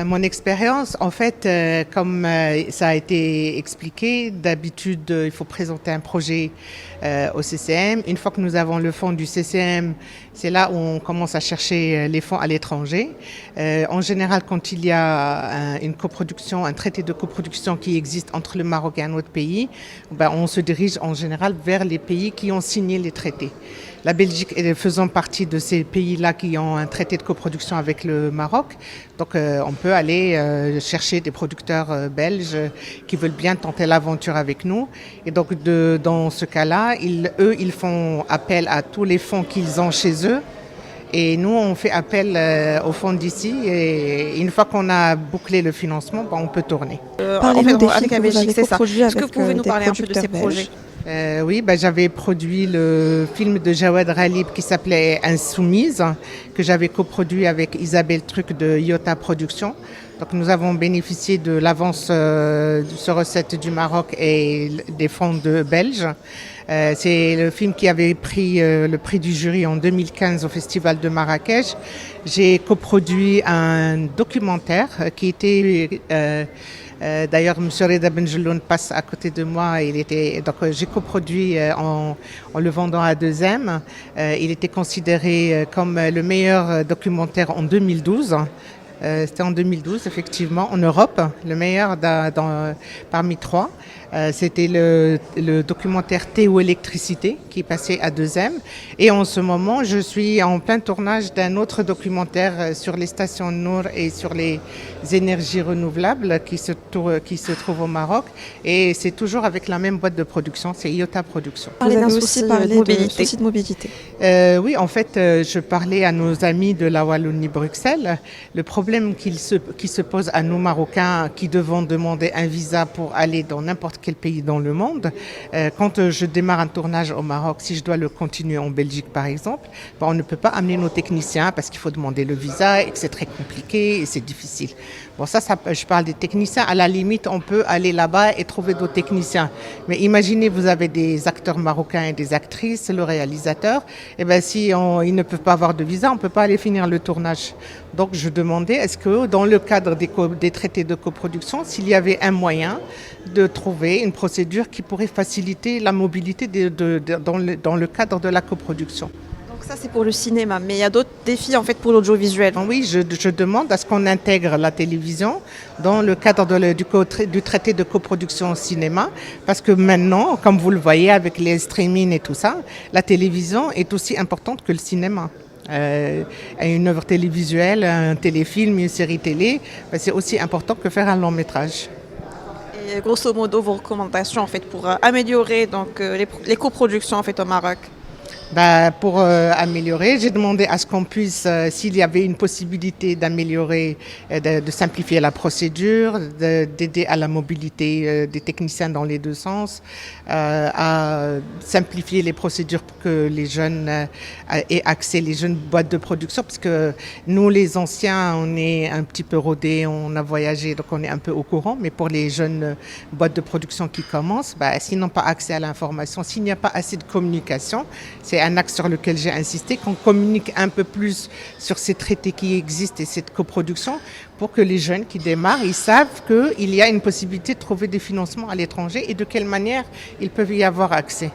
Mon expérience, en fait, comme ça a été expliqué, d'habitude, il faut présenter un projet au CCM. Une fois que nous avons le fonds du CCM, c'est là où on commence à chercher les fonds à l'étranger. En général, quand il y a une coproduction, un traité de coproduction qui existe entre le Maroc et un autre pays, ben, on se dirige en général vers les pays qui ont signé les traités. La Belgique est faisant partie de ces pays-là qui ont un traité de coproduction avec le Maroc. Donc on peut aller chercher des producteurs belges qui veulent bien tenter l'aventure avec nous. Et donc dans ce cas-là, ils font appel à tous les fonds qu'ils ont chez eux. Et nous, on fait appel aux fonds d'ici. Et une fois qu'on a bouclé le financement, ben, on peut tourner. Parlez-nous des films que vous Belgique, avez c'est ça. coproduits Est-ce que avec vous pouvez nous des parler un peu de producteurs ces projets? belges. Oui, ben, j'avais produit le film de Jawad Ralib qui s'appelait Insoumise, que j'avais coproduit avec Isabelle Truc de Iota Productions. Donc nous avons bénéficié de l'avance sur recette du Maroc et des fonds belges. C'est le film qui avait pris le prix du jury en 2015 au Festival de Marrakech. J'ai coproduit un documentaire qui était... D'ailleurs, M. Reda Benjeloun passe à côté de moi. J'ai coproduit en le vendant à 2M. Il était considéré comme le meilleur documentaire en 2012. C'était en 2012, effectivement, en Europe, le meilleur parmi trois. C'était le documentaire Thé ou électricité qui passait à 2M. Et en ce moment, je suis en plein tournage d'un autre documentaire sur les stations Nour et sur les énergies renouvelables qui se trouvent au Maroc. Et c'est toujours avec la même boîte de production, c'est Iota Productions. Vous avez Parlez-nous aussi aussi parlé de de mobilité. soucis de mobilité. Oui, en fait, je parlais à nos amis de la Wallonie-Bruxelles. Le problème qui se pose à nous Marocains qui devons demander un visa pour aller dans n'importe quel pays dans le monde, quand je démarre un tournage au Maroc, si je dois le continuer en Belgique par exemple, ben, on ne peut pas amener nos techniciens parce qu'il faut demander le visa et que c'est très compliqué et c'est difficile. Bon, ça, je parle des techniciens. À la limite, on peut aller là-bas et trouver d'autres techniciens. Mais imaginez, vous avez des acteurs marocains et des actrices, le réalisateur. Et ben, si ils ne peuvent pas avoir de visa, on ne peut pas aller finir le tournage. Donc, je demandais, est-ce que dans le cadre des traités de coproduction, s'il y avait un moyen de trouver une procédure qui pourrait faciliter la mobilité dans le cadre de la coproduction. Donc ça, c'est pour le cinéma. Mais il y a d'autres défis, en fait, pour l'audiovisuel. Oui, je demande à ce qu'on intègre la télévision dans le cadre du traité de coproduction au cinéma, parce que maintenant, comme vous le voyez avec les streamings et tout ça, la télévision est aussi importante que le cinéma. Une œuvre télévisuelle, un téléfilm, une série télé, c'est aussi important que faire un long métrage. Et grosso modo, vos recommandations, en fait, pour améliorer donc, les coproductions, en fait, au Maroc. Pour améliorer, j'ai demandé à ce qu'on puisse, s'il y avait une possibilité d'améliorer, de simplifier la procédure, d'aider à la mobilité des techniciens dans les deux sens, à simplifier les procédures pour que les jeunes aient accès, les jeunes boîtes de production, parce que nous, les anciens, on est un petit peu rodés, on a voyagé, donc on est un peu au courant, mais pour les jeunes boîtes de production qui commencent, s'ils n'ont pas accès à l'information, s'il n'y a pas assez de communication, c'est un axe sur lequel j'ai insisté, qu'on communique un peu plus sur ces traités qui existent et cette coproduction pour que les jeunes qui démarrent, ils savent qu'il y a une possibilité de trouver des financements à l'étranger et de quelle manière ils peuvent y avoir accès.